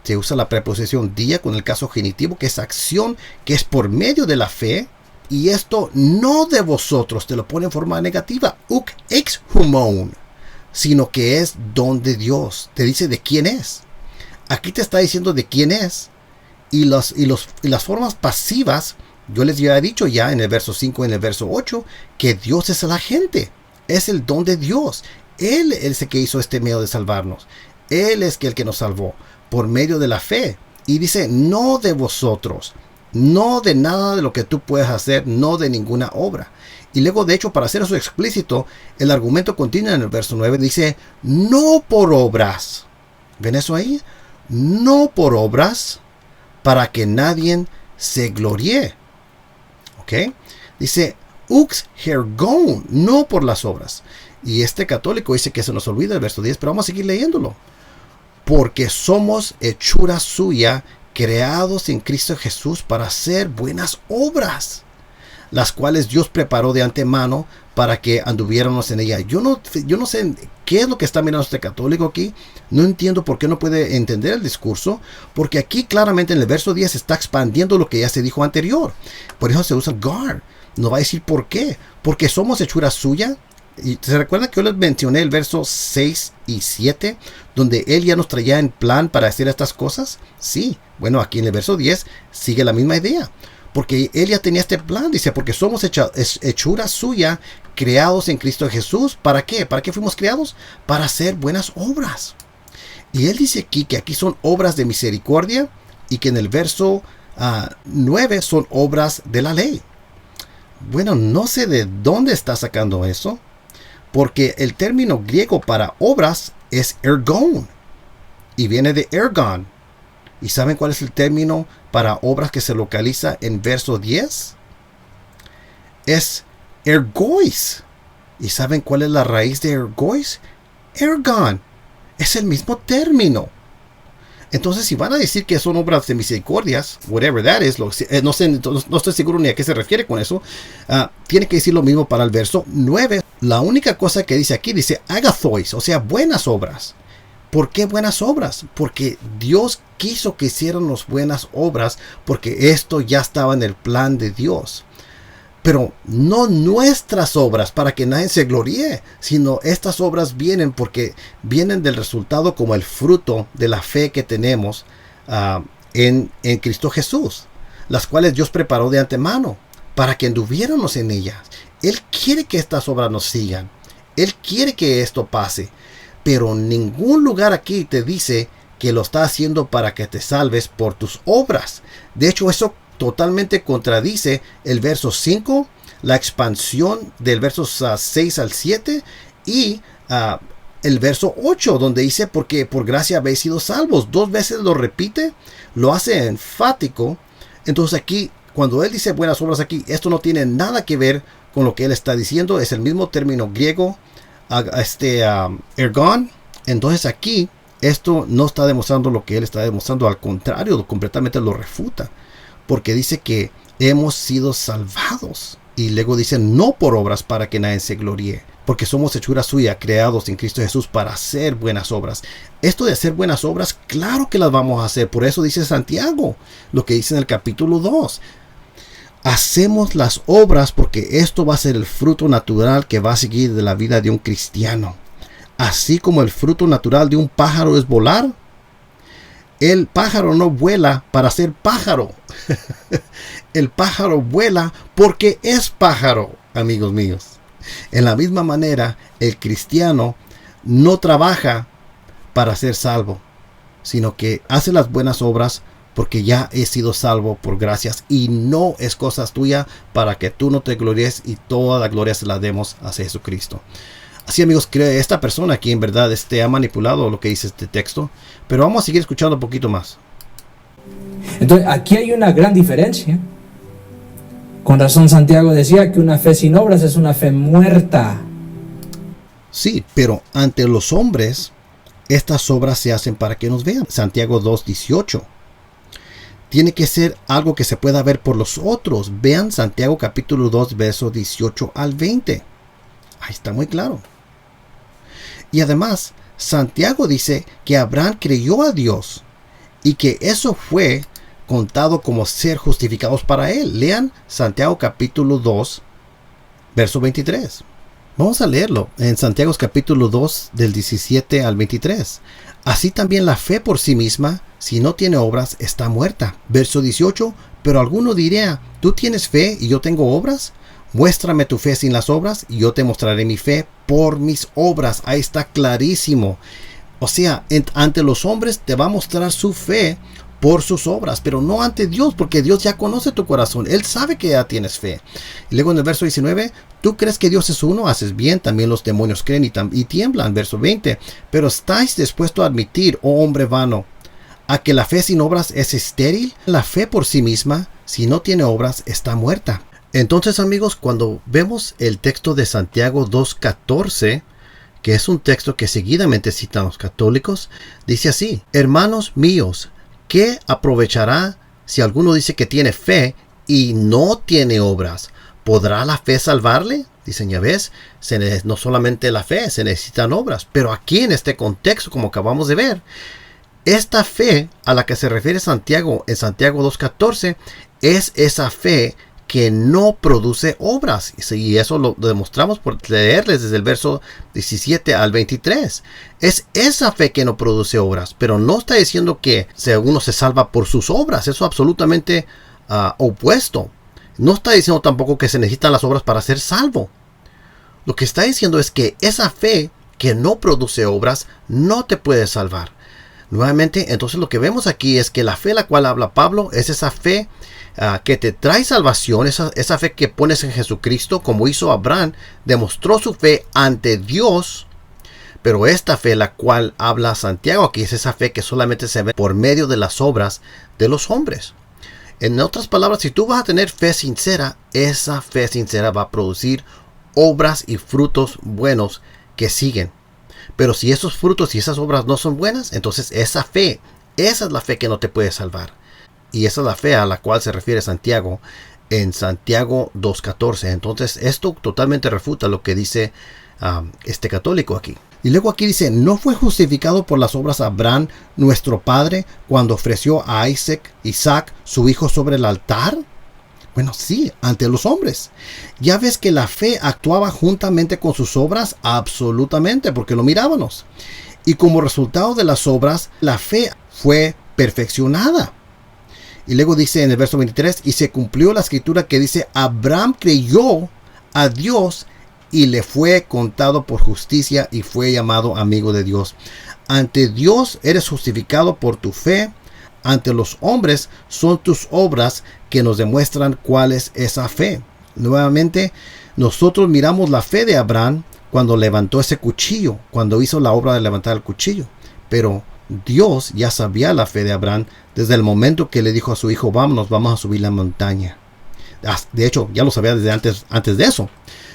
Speaker 1: Se usa la preposición dia con el caso genitivo, que es acción, que es por medio de la fe. Y esto no de vosotros, te lo pone en forma negativa. Uk ex humon. Sino que es don de Dios. Te dice de quién es. Aquí te está diciendo de quién es. Y las formas pasivas, yo les había dicho ya en el verso 5 y en el verso 8, que Dios es el agente. Es el don de Dios. Él es el que hizo este medio de salvarnos. Él es el que nos salvó por medio de la fe. Y dice, no de vosotros. No de nada de lo que tú puedes hacer, no de ninguna obra. Y luego, de hecho, para hacer eso explícito, el argumento continúa en el verso 9. Dice, no por obras. ¿Ven eso ahí? No por obras, para que nadie se gloríe. ¿Ok? Dice, ux hergon, no por las obras. Y este católico dice que se nos olvida el verso 10, pero vamos a seguir leyéndolo. Porque somos hechura suya, creados en Cristo Jesús para hacer buenas obras, las cuales Dios preparó de antemano para que anduviéramos en ella. Yo no sé qué es lo que está mirando este católico aquí. No entiendo por qué no puede entender el discurso, porque aquí claramente en el verso 10 está expandiendo lo que ya se dijo anterior. Por eso se usa gar. No va a decir por qué. Porque somos hechura suya. Y se recuerda que yo les mencioné el verso 6 y 7, donde Él ya nos traía en plan para hacer estas cosas. Sí, bueno, aquí en el verso 10 sigue la misma idea. Porque Él ya tenía este plan, dice, porque somos hechura suya, creados en Cristo Jesús. ¿Para qué? ¿Para qué fuimos creados? Para hacer buenas obras. Y Él dice aquí que aquí son obras de misericordia y que en el verso 9 son obras de la ley. Bueno, no sé de dónde está sacando eso, porque el término griego para obras es ergon y viene de ergon. ¿Y saben cuál es el término para obras que se localiza en verso 10? Es ergois. ¿Y saben cuál es la raíz de ergois? Ergon. Es el mismo término. Entonces, si van a decir que son obras de misericordias, whatever that is, no sé, no estoy seguro ni a qué se refiere con eso, tiene que decir lo mismo para el verso 9. La única cosa que dice aquí, dice agathois, o sea, buenas obras. ¿Por qué buenas obras? Porque Dios quiso que hiciéramos buenas obras, porque esto ya estaba en el plan de Dios. Pero no nuestras obras para que nadie se gloríe, sino estas obras vienen porque vienen del resultado como el fruto de la fe que tenemos en Cristo Jesús, las cuales Dios preparó de antemano para que anduviéramos en ellas. Él quiere que estas obras nos sigan. Él quiere que esto pase. Pero en ningún lugar aquí te dice que lo está haciendo para que te salves por tus obras. De hecho, eso totalmente contradice el verso 5, la expansión del versos 6 al 7 y el verso 8, donde dice porque por gracia habéis sido salvos. 2 veces lo repite, lo hace enfático. Entonces aquí, cuando él dice buenas obras aquí, esto no tiene nada que ver con lo que él está diciendo. Es el mismo término griego, ergon. Entonces aquí, esto no está demostrando lo que él está demostrando. Al contrario, completamente lo refuta. Porque dice que hemos sido salvados. Y luego dice no por obras para que nadie se gloríe. Porque somos hechura suya, creados en Cristo Jesús para hacer buenas obras. Esto de hacer buenas obras, claro que las vamos a hacer. Por eso dice Santiago, lo que dice en el capítulo 2. Hacemos las obras porque esto va a ser el fruto natural que va a seguir de la vida de un cristiano. Así como el fruto natural de un pájaro es volar. El pájaro no vuela para ser pájaro. El pájaro vuela porque es pájaro, amigos míos. En la misma manera, el cristiano no trabaja para ser salvo, sino que hace las buenas obras porque ya he sido salvo por gracias y no es cosa tuya para que tú no te glories y toda la gloria se la demos a Jesucristo. Así, amigos, creo que esta persona aquí en verdad ha manipulado lo que dice este texto, pero vamos a seguir escuchando un poquito más.
Speaker 2: Entonces, aquí hay una gran diferencia. Con razón Santiago decía que una fe sin obras es una fe muerta.
Speaker 1: Sí, pero ante los hombres, estas obras se hacen para que nos vean. Santiago 2:18. Tiene que ser algo que se pueda ver por los otros. Vean Santiago capítulo 2, versos 18 al 20. Ahí está muy claro. Y además, Santiago dice que Abraham creyó a Dios y que eso fue contado como ser justificados para él. Lean Santiago capítulo 2, verso 23. Vamos a leerlo en Santiago capítulo 2 del 17 al 23. Así también la fe por sí misma, si no tiene obras, está muerta. Verso 18. Pero alguno diría, ¿tú tienes fe y yo tengo obras? Muéstrame tu fe sin las obras y yo te mostraré mi fe por mis obras. Ahí está clarísimo. O sea, ante los hombres te va a mostrar su fe por sus obras, pero no ante Dios, porque Dios ya conoce tu corazón. Él sabe que ya tienes fe. Y luego en el verso 19, ¿tú crees que Dios es uno? Haces bien, también los demonios creen y tiemblan. Verso 20, pero ¿estáis dispuestos a admitir, oh hombre vano, a que la fe sin obras es estéril? La fe por sí misma, si no tiene obras, está muerta. Entonces, amigos, cuando vemos el texto de Santiago 2:14, que es un texto que seguidamente citan los católicos, dice así: hermanos míos, ¿qué aprovechará si alguno dice que tiene fe y no tiene obras? ¿Podrá la fe salvarle? Dicen, ya ves, no solamente la fe, se necesitan obras. Pero aquí en este contexto, como acabamos de ver, esta fe a la que se refiere Santiago en Santiago 2:14 es esa fe que no produce obras. Y eso lo demostramos por leerles desde el verso 17 al 23. Es esa fe que no produce obras, pero no está diciendo que uno se salva por sus obras. Eso es absolutamente opuesto. No está diciendo tampoco que se necesitan las obras para ser salvo. Lo que está diciendo es que esa fe que no produce obras no te puede salvar. Nuevamente, entonces lo que vemos aquí es que la fe la cual habla Pablo es esa fe que te trae salvación, esa fe que pones en Jesucristo, como hizo Abraham, demostró su fe ante Dios. Pero esta fe la cual habla Santiago aquí es esa fe que solamente se ve por medio de las obras de los hombres. En otras palabras, si tú vas a tener fe sincera, esa fe sincera va a producir obras y frutos buenos que siguen. Pero si esos frutos y esas obras no son buenas, entonces esa es la fe que no te puede salvar. Y esa es la fe a la cual se refiere Santiago en Santiago 2:14. Entonces esto totalmente refuta lo que dice este católico aquí. Y luego aquí dice, ¿no fue justificado por las obras Abraham, nuestro padre, cuando ofreció a Isaac, su hijo, sobre el altar? Bueno, sí, ante los hombres. Ya ves que la fe actuaba juntamente con sus obras, absolutamente, porque lo mirábamos. Y como resultado de las obras, la fe fue perfeccionada. Y luego dice en el verso 23, y se cumplió la escritura que dice, Abraham creyó a Dios y le fue contado por justicia y fue llamado amigo de Dios. Ante Dios eres justificado por tu fe. Ante los hombres son tus obras que nos demuestran cuál es esa fe. Nuevamente, nosotros miramos la fe de Abraham cuando levantó ese cuchillo, cuando hizo la obra de levantar el cuchillo. Pero Dios ya sabía la fe de Abraham desde el momento que le dijo a su hijo, vamos a subir la montaña. De hecho, ya lo sabía desde antes de eso.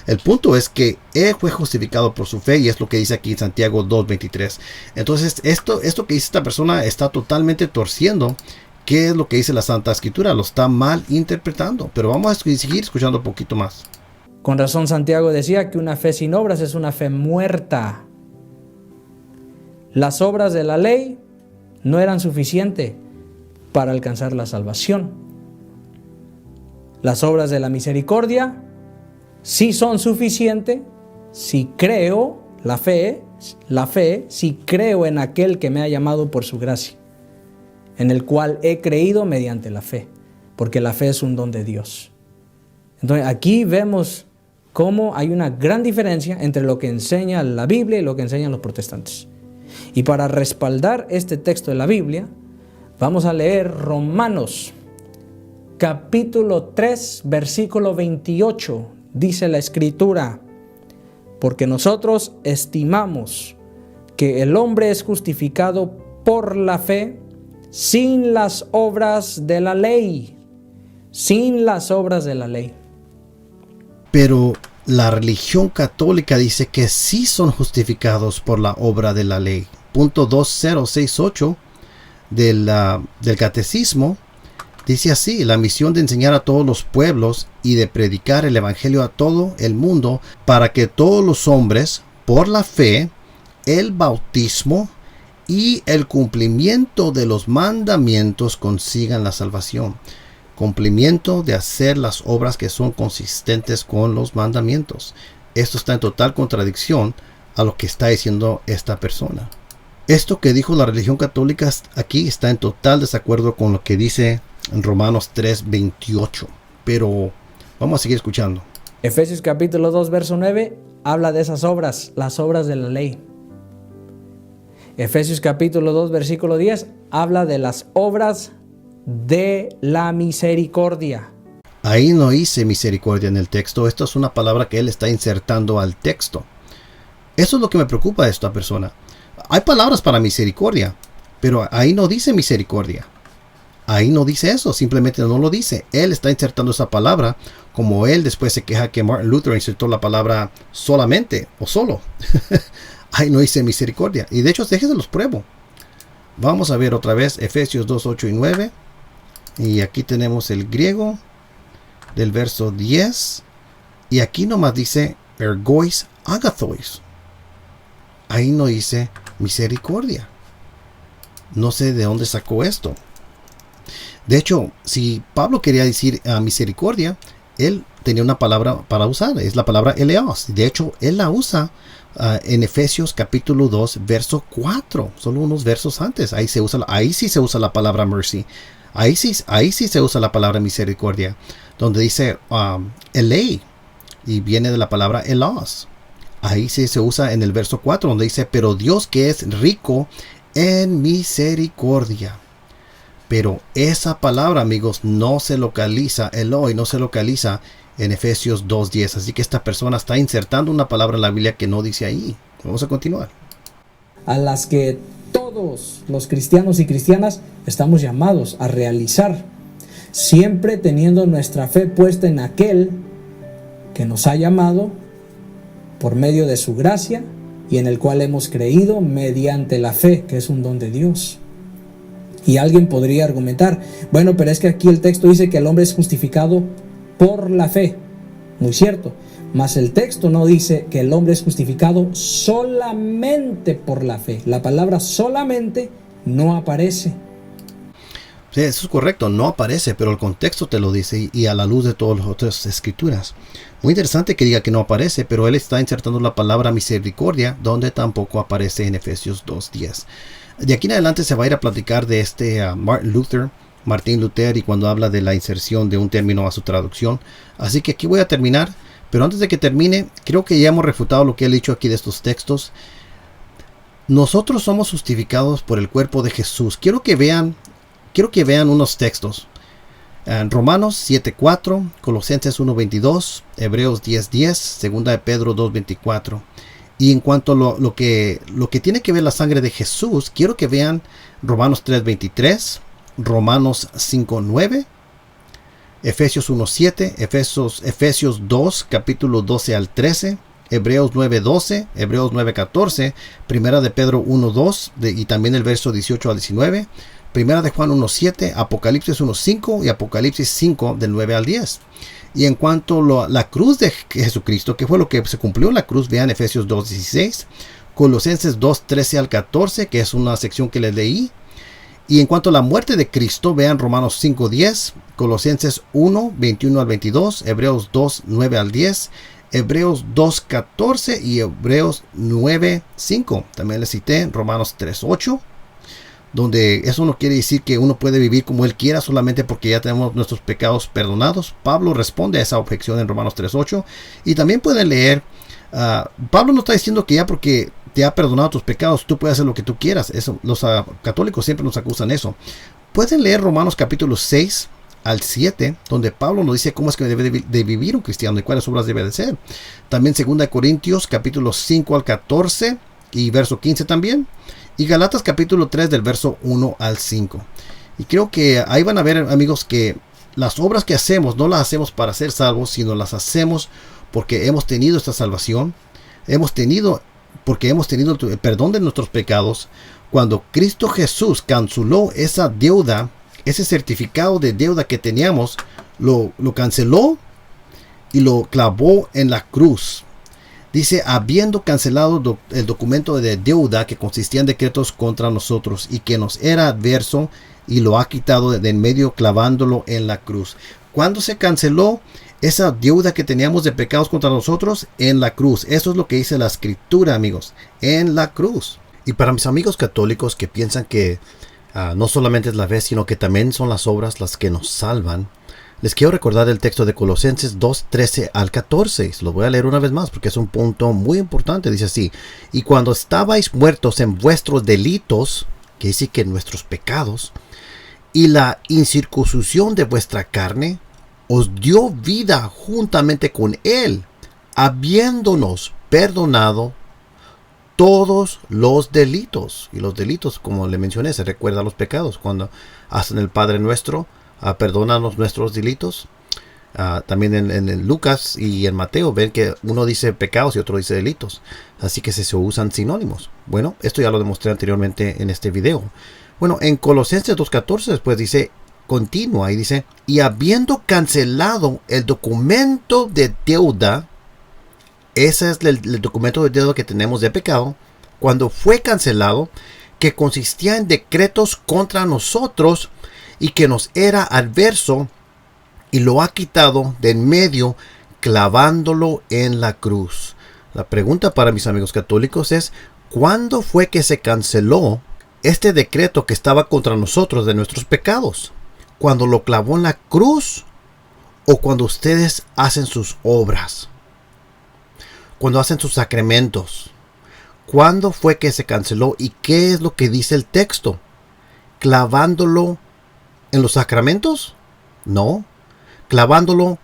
Speaker 1: El punto es que él fue justificado por su fe y es lo que dice aquí en Santiago 2:23. Entonces, esto que dice esta persona está totalmente torciendo qué es lo que dice la Santa Escritura. Lo está mal interpretando. Pero vamos a seguir escuchando un poquito más.
Speaker 2: Con razón Santiago decía que una fe sin obras es una fe muerta. Las obras de la ley no eran suficientes para alcanzar la salvación. Las obras de la misericordia sí son suficientes si creo, la fe, si creo en aquel que me ha llamado por su gracia, en el cual he creído mediante la fe, porque la fe es un don de Dios. Entonces aquí vemos cómo hay una gran diferencia entre lo que enseña la Biblia y lo que enseñan los protestantes. Y para respaldar este texto de la Biblia, vamos a leer Romanos capítulo 3, versículo 28. Dice la Escritura, porque nosotros estimamos que el hombre es justificado por la fe sin las obras de la ley. Sin las obras de la ley.
Speaker 1: Pero la religión católica dice que sí son justificados por la obra de la ley. Punto 2068 del catecismo dice así: la misión de enseñar a todos los pueblos y de predicar el evangelio a todo el mundo para que todos los hombres, por la fe, el bautismo y el cumplimiento de los mandamientos consigan la salvación. Cumplimiento de hacer las obras que son consistentes con los mandamientos. Esto está en total contradicción a lo que está diciendo esta persona. Esto que dijo la religión católica aquí está en total desacuerdo con lo que dice en Romanos 3:28. Pero vamos a seguir escuchando.
Speaker 2: Efesios capítulo 2, verso 9 habla de esas obras, las obras de la ley. Efesios capítulo 2, versículo 10 habla de las obras de la misericordia.
Speaker 1: Ahí no dice misericordia en el texto. Esto es una palabra que él está insertando al texto. Eso es lo que me preocupa de esta persona. Hay palabras para misericordia, pero ahí no dice misericordia. Ahí no dice eso, simplemente no lo dice. Él está insertando esa palabra, como él después se queja que Martin Luther insertó la palabra solamente o solo. Ahí no dice misericordia. Y de hecho, déjense los pruebo. Vamos a ver otra vez Efesios 2, 8 y 9. Y aquí tenemos el griego del verso 10. Y aquí nomás dice ergois agathois. Ahí no dice misericordia. No sé de dónde sacó esto. De hecho, si Pablo quería decir misericordia, él tenía una palabra para usar. Es la palabra eleos. De hecho, él la usa en Efesios capítulo 2, verso 4. Solo unos versos antes. Ahí sí se usa la palabra mercy. Ahí sí se usa la palabra misericordia. Donde dice elei. Y viene de la palabra elos. Ahí sí se usa en el verso 4. Donde dice, pero Dios que es rico en misericordia. Pero esa palabra, amigos, no se localiza, Eloi no se localiza en Efesios 2:10. Así que esta persona está insertando una palabra en la Biblia que no dice ahí. Vamos a continuar.
Speaker 2: A las que todos los cristianos y cristianas estamos llamados a realizar. siempre teniendo nuestra fe puesta en aquel que nos ha llamado por medio de su gracia y en el cual hemos creído mediante la fe, que es un don de Dios. Y alguien podría argumentar, bueno, pero es que aquí el texto dice que el hombre es justificado por la fe. Muy cierto, mas el texto no dice que el hombre es justificado solamente por la fe. La palabra solamente no aparece.
Speaker 1: Sí, eso es correcto, no aparece, pero el contexto te lo dice y a la luz de todas las otras escrituras. Muy interesante que diga que no aparece, pero él está insertando la palabra misericordia, donde tampoco aparece en Efesios 2:10. De aquí en adelante se va a ir a platicar de Martín Lutero, y cuando habla de la inserción de un término a su traducción. Así que aquí voy a terminar, pero antes de que termine, creo que ya hemos refutado lo que he dicho aquí de estos textos. Nosotros somos justificados por el cuerpo de Jesús. Quiero que vean unos textos. En Romanos 7:4, Colosenses 1:22, Hebreos 10:10, 2 de Pedro 2:24. Y en cuanto a lo que tiene que ver la sangre de Jesús, quiero que vean Romanos 3:23, Romanos 5:9, Efesios 1:7, Efesios 2, capítulo 12 al 13, Hebreos 9:12, Hebreos 9:14, Primera de Pedro 1:2 y también el verso 18 al 19, Primera de Juan 1:7, Apocalipsis 1:5 y Apocalipsis 5 del 9 al 10. Y en cuanto a la cruz de Jesucristo, que fue lo que se cumplió en la cruz, vean Efesios 2:16, Colosenses 2:13 al 14, que es una sección que les leí. Y en cuanto a la muerte de Cristo, vean Romanos 5:10, Colosenses 1:21 al 22, Hebreos 2:9 al 10, Hebreos 2:14 y Hebreos 9:5. También les cité Romanos 3:8. Donde eso no quiere decir que uno puede vivir como él quiera solamente porque ya tenemos nuestros pecados perdonados. Pablo responde a esa objeción en Romanos 3:8. Y también pueden leer, Pablo no está diciendo que ya porque te ha perdonado tus pecados tú puedes hacer lo que tú quieras. Eso, los católicos siempre nos acusan eso. Pueden leer Romanos capítulo 6 al 7, donde Pablo nos dice cómo es que debe de vivir un cristiano y cuáles obras debe de ser. También 2 Corintios capítulo 5 al 14 y verso 15 también. Y Galatas capítulo 3 del verso 1 al 5. Y creo que ahí van a ver, amigos, que las obras que hacemos no las hacemos para ser salvos, sino las hacemos porque hemos tenido esta salvación. Porque hemos tenido el perdón de nuestros pecados. Cuando Cristo Jesús canceló esa deuda, ese certificado de deuda que teníamos, lo canceló y lo clavó en la cruz. Dice, habiendo cancelado el documento de deuda que consistía en decretos contra nosotros y que nos era adverso, y lo ha quitado de en medio clavándolo en la cruz. ¿Cuándo se canceló esa deuda que teníamos de pecados contra nosotros? En la cruz. Eso es lo que dice la escritura, amigos. En la cruz. Y para mis amigos católicos que piensan que no solamente es la fe, sino que también son las obras las que nos salvan, les quiero recordar el texto de Colosenses 2:13 al 14. Lo voy a leer una vez más porque es un punto muy importante. Dice así: y cuando estabais muertos en vuestros delitos, que dice que nuestros pecados, y la incircuncisión de vuestra carne, os dio vida juntamente con él, habiéndonos perdonado todos los delitos. Y los delitos, como le mencioné, se recuerda a los pecados. Cuando hacen el Padre Nuestro, perdónanos nuestros delitos. También en Lucas y en Mateo ven que uno dice pecados y otro dice delitos. Así que se usan sinónimos. Bueno, esto ya lo demostré anteriormente en este video. Bueno, en Colosenses 2:14 después dice, continúa y dice, y habiendo cancelado el documento de deuda, ese es el documento de deuda que tenemos de pecado, cuando fue cancelado, que consistía en decretos contra nosotros y que nos era adverso, y lo ha quitado de en medio, clavándolo en la cruz. La pregunta para mis amigos católicos es, ¿cuándo fue que se canceló este decreto que estaba contra nosotros de nuestros pecados? ¿Cuando lo clavó en la cruz o cuando ustedes hacen sus obras? Cuando hacen sus sacramentos. ¿Cuándo fue que se canceló y qué es lo que dice el texto? ¿Clavándolo en los sacramentos? No. ¿Clavándolo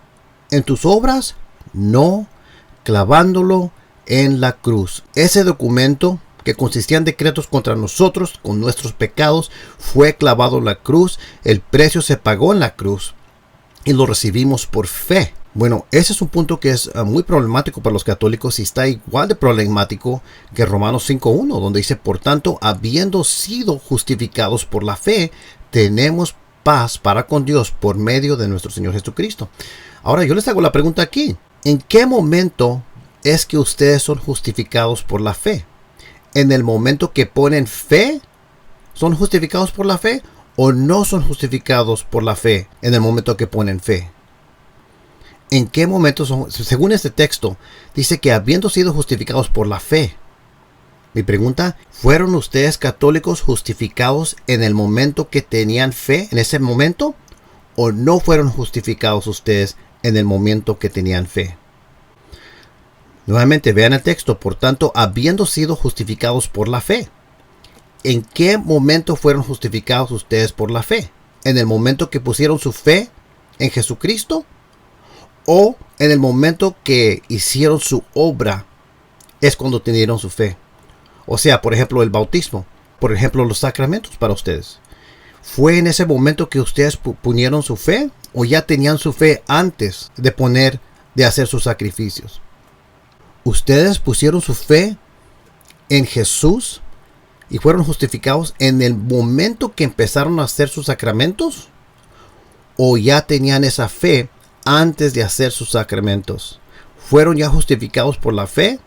Speaker 1: en tus obras? No. Clavándolo en la cruz. Ese documento que consistía en decretos contra nosotros con nuestros pecados, fue clavado en la cruz, el precio se pagó en la cruz y lo recibimos por fe. Bueno, ese es un punto que es muy problemático para los católicos y está igual de problemático que Romanos 5.1, donde dice, por tanto, habiendo sido justificados por la fe, tenemos paz para con Dios por medio de nuestro Señor Jesucristo. Ahora yo les hago la pregunta aquí, ¿en qué momento es que ustedes son justificados por la fe? ¿En el momento que ponen fe, son justificados por la fe? ¿O no son justificados por la fe en el momento que ponen fe? ¿En qué momento son? Según este texto, dice que habiendo sido justificados por la fe. Mi pregunta, ¿fueron ustedes católicos justificados en el momento que tenían fe, en ese momento? ¿O no fueron justificados ustedes en el momento que tenían fe? Nuevamente, vean el texto. Por tanto, habiendo sido justificados por la fe. ¿En qué momento fueron justificados ustedes por la fe? ¿En el momento que pusieron su fe en Jesucristo? ¿O en el momento que hicieron su obra es cuando tenieron su fe? O sea, por ejemplo, el bautismo. Por ejemplo, los sacramentos para ustedes. ¿Fue en ese momento que ustedes pusieron su fe? ¿O ya tenían su fe antes de hacer sus sacrificios? ¿Ustedes pusieron su fe en Jesús y fueron justificados en el momento que empezaron a hacer sus sacramentos? ¿O ya tenían esa fe antes de hacer sus sacramentos? ¿Fueron ya justificados por la fe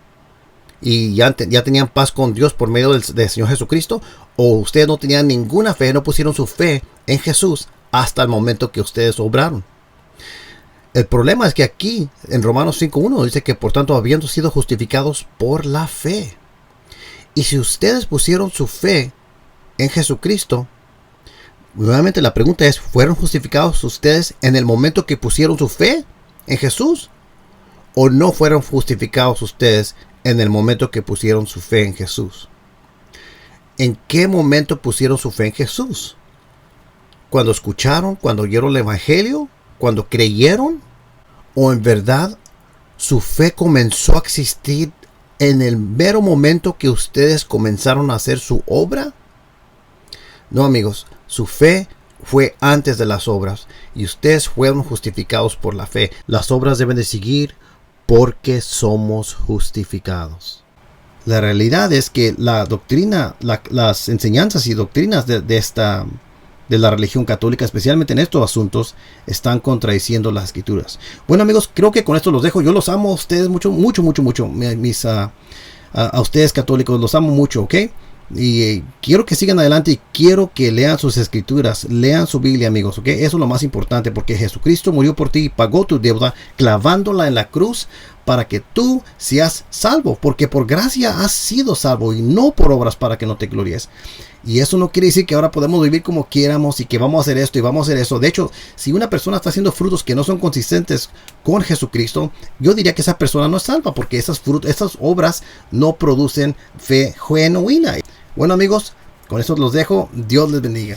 Speaker 1: y ya tenían paz con Dios por medio del Señor Jesucristo? ¿O ustedes no tenían ninguna fe, no pusieron su fe en Jesús hasta el momento que ustedes obraron? El problema es que aquí en Romanos 5.1 dice que por tanto habiendo sido justificados por la fe. Y si ustedes pusieron su fe en Jesucristo, nuevamente la pregunta es, ¿fueron justificados ustedes en el momento que pusieron su fe en Jesús? ¿O no fueron justificados ustedes en el momento que pusieron su fe en Jesús? ¿En qué momento pusieron su fe en Jesús? ¿Cuando escucharon? ¿Cuando oyeron el Evangelio? ¿Cuando creyeron? ¿O en verdad su fe comenzó a existir en el mero momento que ustedes comenzaron a hacer su obra? No, amigos, su fe fue antes de las obras y ustedes fueron justificados por la fe. Las obras deben de seguir porque somos justificados. La realidad es que la doctrina, las enseñanzas y doctrinas de la religión católica, especialmente en estos asuntos, están contradiciendo las escrituras. Bueno, amigos, creo que con esto los dejo. Yo los amo a ustedes mucho. A ustedes católicos los amo mucho, ¿ok? Y quiero que sigan adelante y quiero que lean sus escrituras, lean su Biblia, amigos, ¿ok? Eso es lo más importante, porque Jesucristo murió por ti y pagó tu deuda clavándola en la cruz para que tú seas salvo, porque por gracia has sido salvo y no por obras para que no te glories. Y eso no quiere decir que ahora podemos vivir como quieramos y que vamos a hacer esto y vamos a hacer eso. De hecho, si una persona está haciendo frutos que no son consistentes con Jesucristo, yo diría que esa persona no es salva, porque esas obras no producen fe genuina. Bueno, amigos, con eso los dejo. Dios les bendiga.